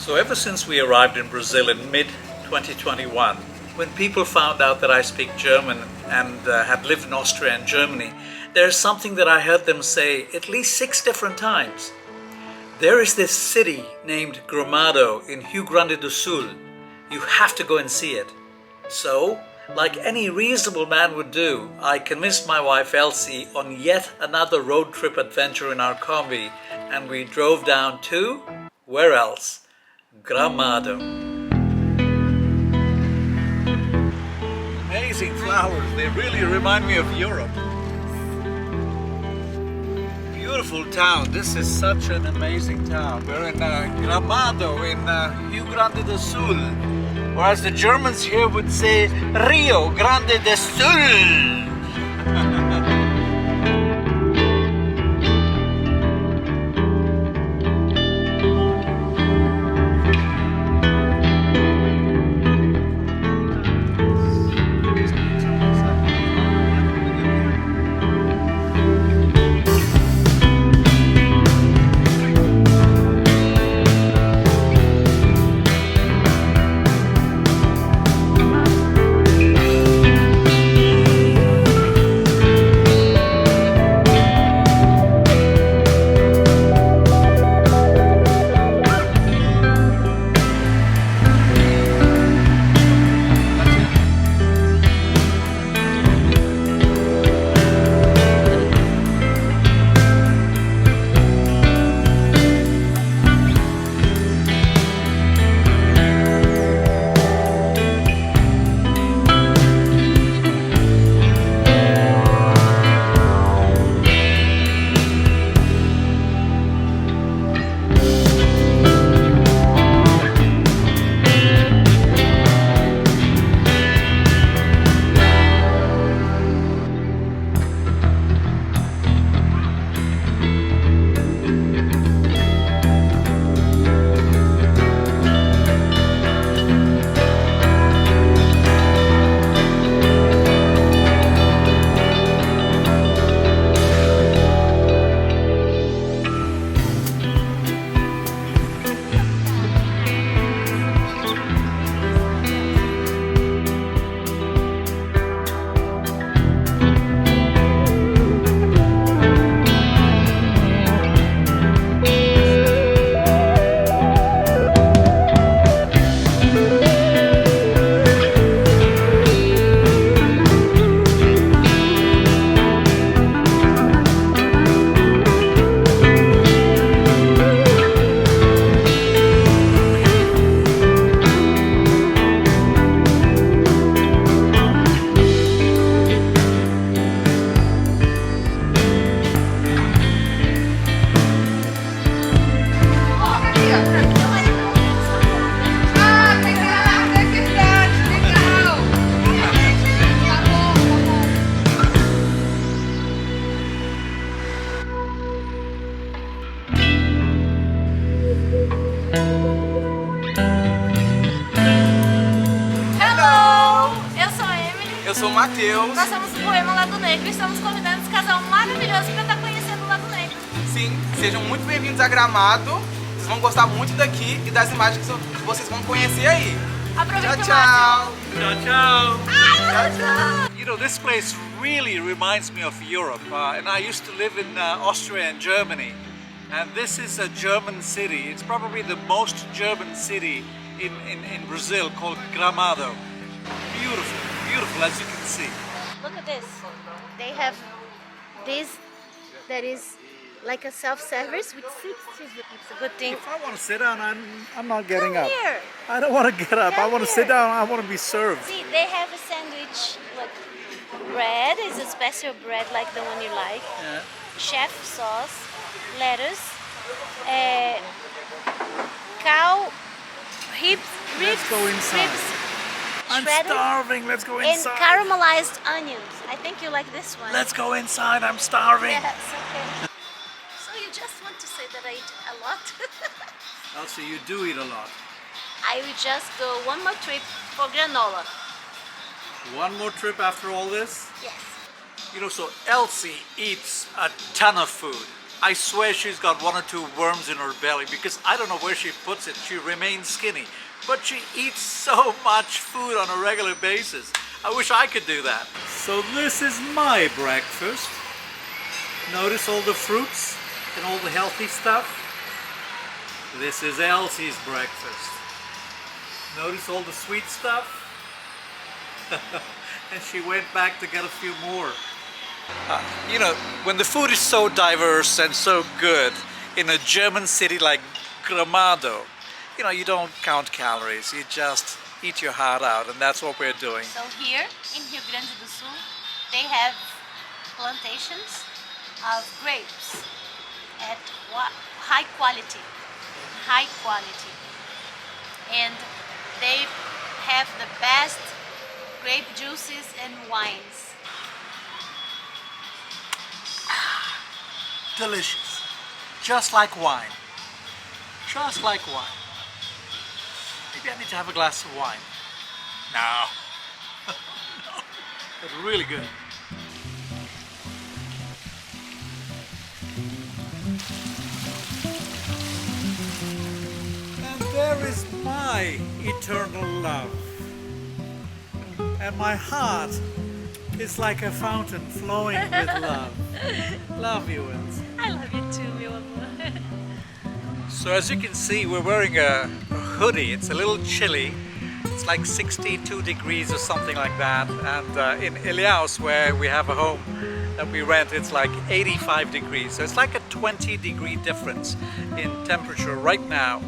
So ever since we arrived in Brazil in mid-2021, when people found out that I speak German and had lived in Austria and Germany, there's something that I heard them say at least 6 different times. There is this city named Gramado in Rio Grande do Sul. You have to go and see it. So, like any reasonable man would do, I convinced my wife Elci on yet another road trip adventure in our combi, and we drove down to, where else? Gramado. Amazing flowers, they really remind me of Europe. Beautiful town, this is such an amazing town. We're in Gramado in Rio Grande do Sul, or as the Germans here would say, Rio Grande do Sul. Eu sou o Matheus. Nós somos do Poema Lado Negro e estamos convidando esse casal maravilhoso para estar conhecendo o Lado Negro. Sim, sejam muito bem-vindos a Gramado. Vocês vão gostar muito daqui e das imagens que vocês vão conhecer aí. Aproveita Tchau, tchau. Ciao, ciao. Tchau, tchau. You know, this place really reminds me of Europe, and I used to live in Austria and Germany, and this is a German city. It's probably the most German city in Brazil, called Gramado. Beautiful, beautiful, as you can see. Look at this. They have this that is like a self-service with 6 cheeses. It's a good thing. If I want to sit down, I'm not getting up. Here. I don't want to get up. I Come want to here. sit down. I want to be served. See, they have a sandwich. Look, bread is a special bread like the one you like. Yeah. Chef sauce, lettuce, cow ribs. Let's go inside. Ribs, I'm shredded, starving. Let's go and inside. caramelized onions. I think you like this one. Let's go inside. I'm starving. Yes, okay. So you just want to say that I eat a lot? Elci, you do eat a lot. I will just go one more trip for granola. One more trip after all this? Yes. You know, so Elci eats a ton of food. I swear she's got 1 or 2 worms in her belly because I don't know where she puts it. She remains skinny, but she eats so much food on a regular basis. I wish I could do that. So this is my breakfast. Notice all the fruits and all the healthy stuff. This is Elci's breakfast. Notice all the sweet stuff. And she went back to get a few more. You know, when the food is so diverse and so good in a German city like Gramado, you know, you don't count calories, you just eat your heart out, and that's what we're doing. So here in Rio Grande do Sul, they have plantations of grapes at high quality, and they have the best grape juices and wines. Delicious. Just like wine. Just like wine. Maybe I need to have a glass of wine. No. No. It's really good. And there is my eternal love. And my heart is like a fountain flowing with love. Love you, Elci. I love you too, meu amor. So as you can see, we're wearing a hoodie. It's a little chilly. It's like 62 degrees or something like that. And in Ilhéus, where we have a home that we rent, it's like 85 degrees. So it's like a 20-degree difference in temperature right now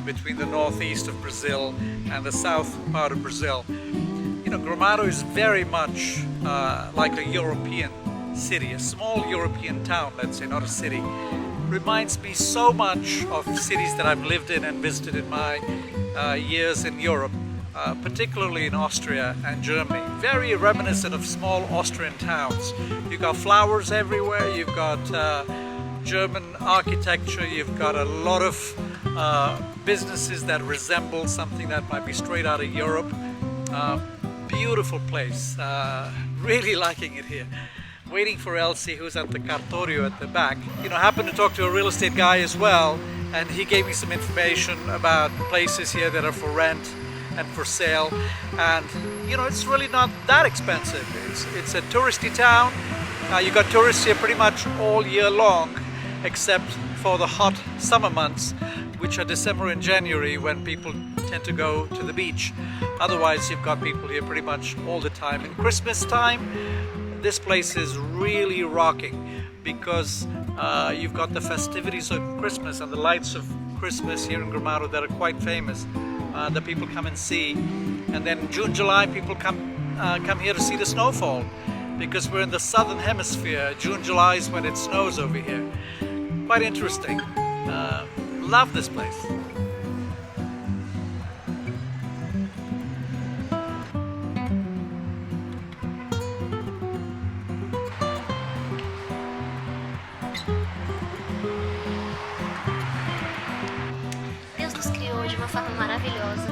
between the northeast of Brazil and the south part of Brazil. You know, Gramado is very much like a European city, a small European town, let's say, not a city. Reminds me so much of cities that I've lived in and visited in my years in Europe, particularly in Austria and Germany. Very reminiscent of small Austrian towns. You've got flowers everywhere, you've got German architecture, you've got a lot of businesses that resemble something that might be straight out of Europe. Beautiful place, really liking it here. Waiting for Elci, who's at the cartorio at the back. You know, happened to talk to a real estate guy as well, and he gave me some information about places here that are for rent and for sale. And you know, it's really not that expensive. It's a touristy town. You got tourists here pretty much all year long, except for the hot summer months, which are December and January, when people tend to go to the beach. Otherwise, you've got people here pretty much all the time. In Christmas time, this place is really rocking because you've got the festivities of Christmas and the lights of Christmas here in Gramado that are quite famous, that people come and see. And then June, July, people come here to see the snowfall because we're in the southern hemisphere. June, July is when it snows over here. Quite interesting. Love this place. Deus nos criou de uma forma maravilhosa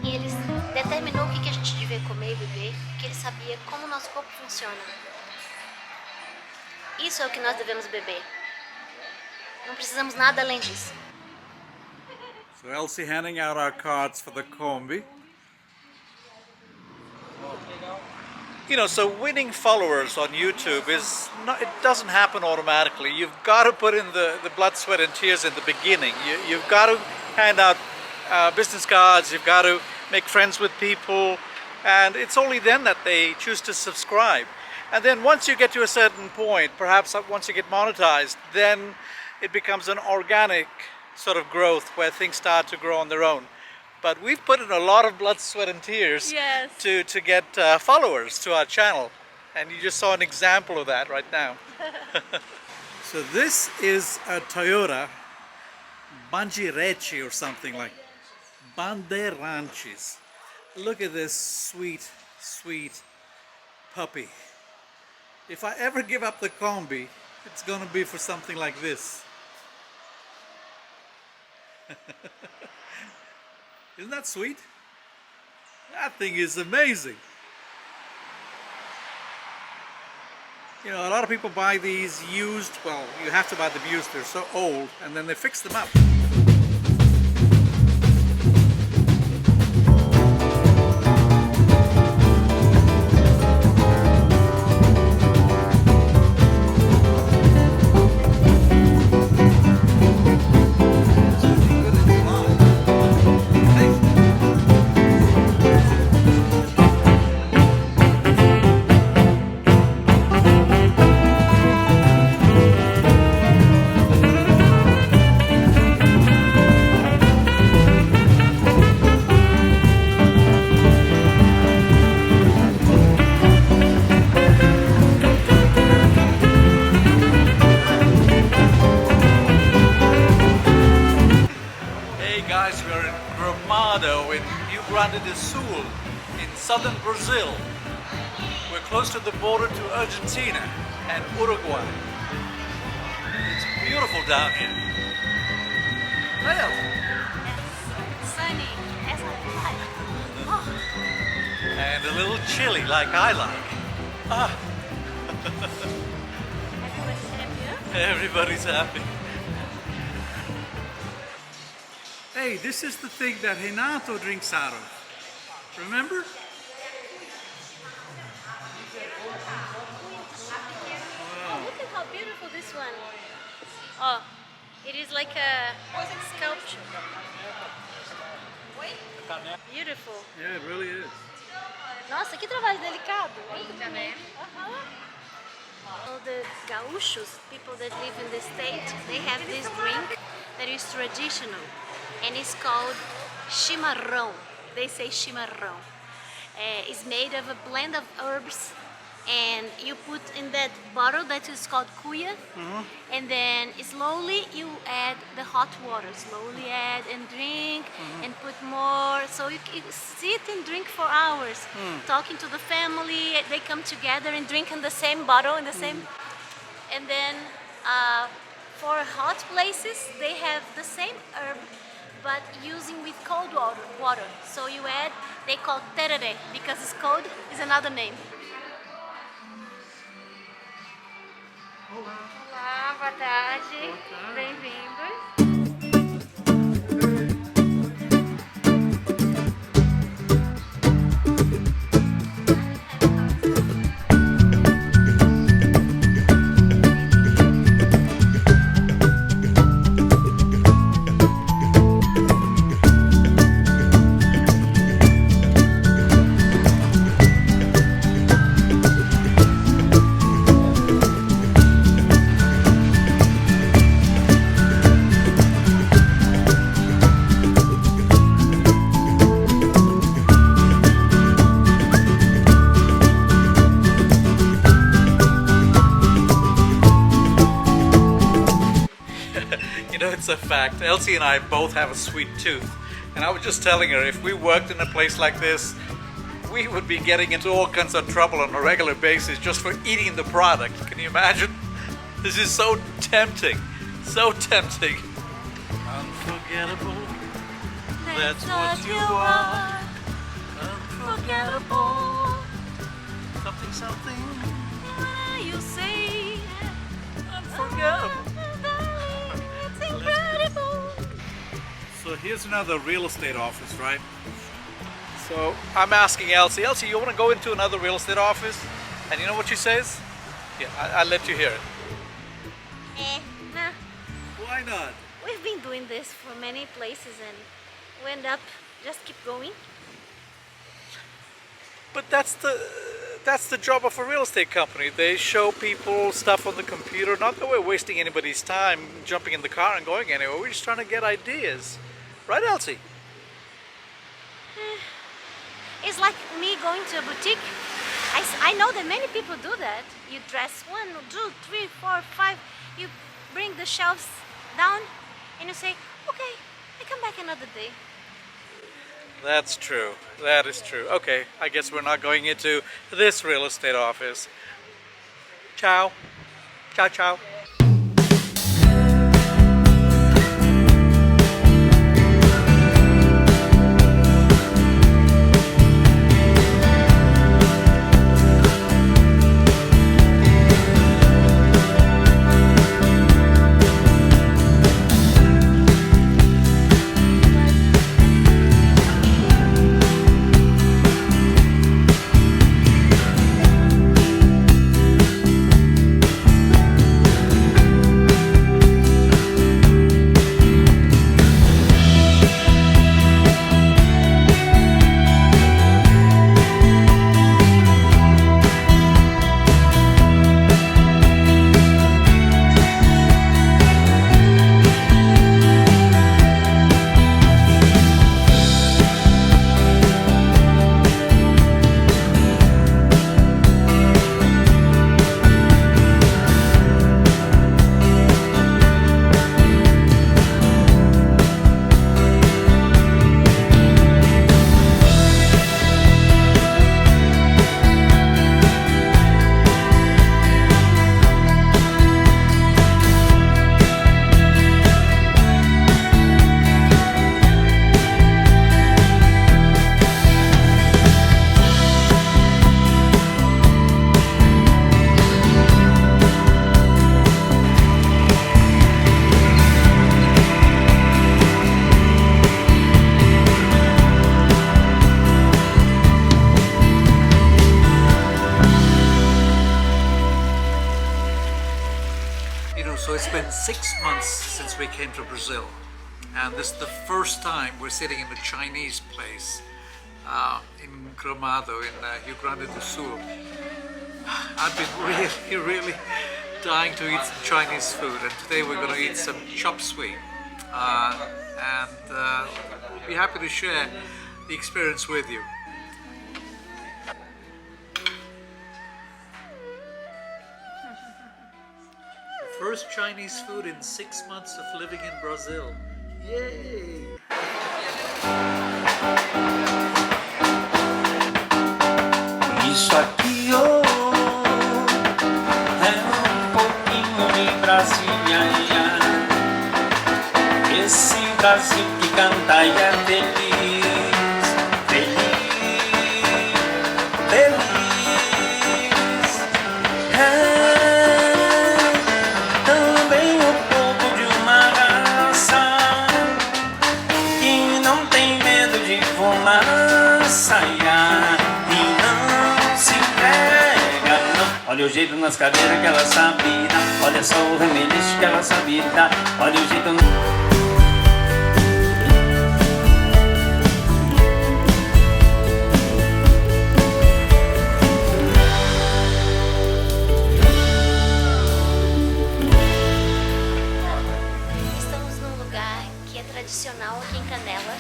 e Ele determinou o que a gente devia comer e beber, porque Ele sabia como o nosso corpo funciona. Isso é o que nós devemos beber. Não precisamos nada além disso. So Elci handing out our cards for the combi. You know, so winning followers on YouTube is not, it doesn't happen automatically. You've got to put in the blood, sweat and tears in the beginning. You've got to hand out business cards, you've got to make friends with people, and it's only then that they choose to subscribe. And then once you get to a certain point, perhaps once you get monetized, then it becomes an organic sort of growth where things start to grow on their own. But we've put in a lot of blood, sweat and tears Yes. to get followers to our channel. And you just saw an example of that right now. So this is a Toyota Bandiretti or something like Bandeirantes. Look at this sweet, sweet puppy. If I ever give up the combi, it's gonna be for something like this. Isn't that sweet? That thing is amazing. You know, a lot of people buy these used, well, you have to buy them used, they're so old, and then they fix them up. Guys, we're in Gramado in Rio Grande do Sul in southern Brazil. We're close to the border to Argentina and Uruguay. It's beautiful down here. Well, It's sunny, as I like. Oh, and a little chilly like I like. Ah, everybody's happy, huh? everybody's happy. Hey, this is the thing that Renato drinks out of. Remember? Oh, look at how beautiful this one. Oh, it is like a sculpture. Beautiful. Yeah, it really is. Nossa, que trabalho delicado. Muito bonito. All the gaúchos, people that live in the state, they have this drink that is traditional. And it's called chimarrão. They say chimarrão. It's made of a blend of herbs, and you put in that bottle that is called cuia, and then slowly you add the hot water. Slowly add and drink, and put more. So you sit and drink for hours, talking to the family. They come together and drink in the same bottle, in the same. And then for hot places, they have the same herb, but using with cold water. So you add, they call tereré, because it's cold, is another name. Olá, boa tarde. Bem-vindos. It's a fact. Elci and I both have a sweet tooth, and I was just telling her if we worked in a place like this, we would be getting into all kinds of trouble on a regular basis just for eating the product. Can you imagine? This is so tempting, so tempting. Unforgettable, that's what you are. Unforgettable, something, something. You say Unforgettable. it's incredible. So here's another real estate office, right? So I'm asking Elci, you want to go into another real estate office? And you know what she says? Yeah, I'll let you hear it. Nah. Why not? We've been doing this for many places and we end up just keep going. But that's the job of a real estate company. They show people stuff on the computer. Not that we're wasting anybody's time jumping in the car and going anywhere. We're just trying to get ideas. Right, Elci? It's like me going to a boutique. I know that many people do that. You dress 1, 2, 3, 4, 5. You bring the shelves down and you say, okay, I come back another day. That's true. That is true. Okay, I guess we're not going into this real estate office. Ciao. Ciao, ciao. 6 months since we came to Brazil, and this is the first time we're sitting in a Chinese place in Gramado in Rio Grande do Sul. I've been really dying to eat some Chinese food, and today we're going to eat some chop suey, and we'll be happy to share the experience with you. First Chinese food in 6 months of living in Brazil. Yay! Isso aqui é pouquinho de Brasília. Esse Brasil que canta e é feliz, feliz, feliz. Também o povo de uma raça que não tem medo de fumaça e não se pega, não. Olha o jeito nas cadeiras que ela sabe dar. Olha só o remeleixo que ela sabe dar. Olha o jeito tradicional aqui em Canela.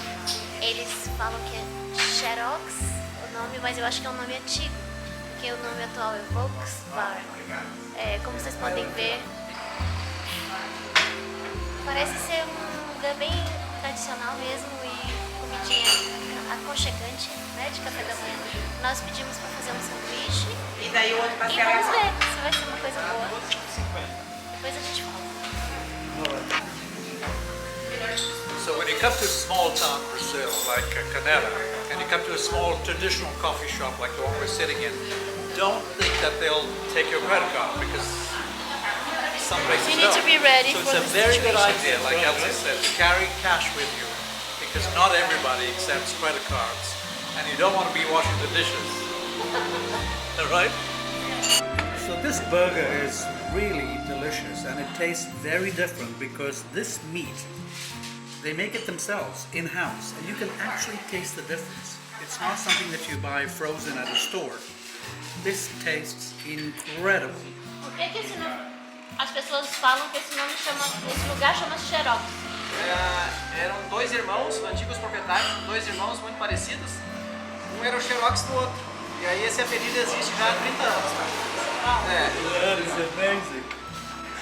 Eles falam que é Xerox o nome, mas eu acho que é um nome antigo, porque o nome atual é Volksbar. Como vocês podem ver, parece ser um lugar bem tradicional mesmo e comidinha aconchegante, né, de café da manhã. Nós pedimos para fazer um sanduíche E daí o outro e pastel vamos ver se vai ser uma coisa boa. Depois a gente fala. So when you come to small town Brazil, like Canela, and you come to a small traditional coffee shop like the one we're sitting in, don't think that they'll take your credit card, because some places You need don't. to be ready so for it's a the very good situation. idea, like Elci said, to carry cash with you, because not everybody accepts credit cards, and you don't want to be washing the dishes. All right? So this burger is really delicious, and it tastes very different because this meat, they make it themselves in-house, and you can actually taste the difference. It's not something that you buy frozen at a store. This tastes incredible. Por que esse nome, as pessoas falam que esse lugar chama-se Xerox? Eram dois irmãos, antigos proprietários, dois irmãos muito parecidos. Um era o Xerox do outro. E aí esse apelido existe já há 30 anos. That is amazing.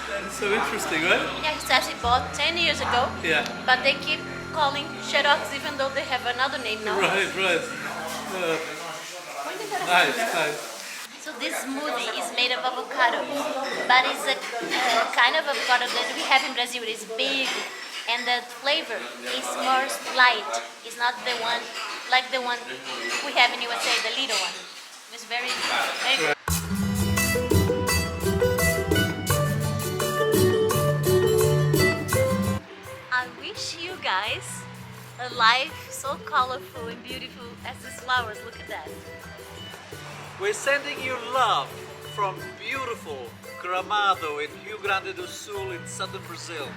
That is so interesting, right? Yeah, it's actually bought 10 years ago, Yeah. but they keep calling Xerox even though they have another name now. Right. Nice. So this smoothie is made of avocado, but it's a kind of avocado that we have in Brazil. It is big, and the flavor is more light. It's not the one like the one we have in USA, the little one. It's very good. I wish you guys a life so colorful and beautiful as these flowers. Look at that. We're sending you love from beautiful Gramado in Rio Grande do Sul in southern Brazil.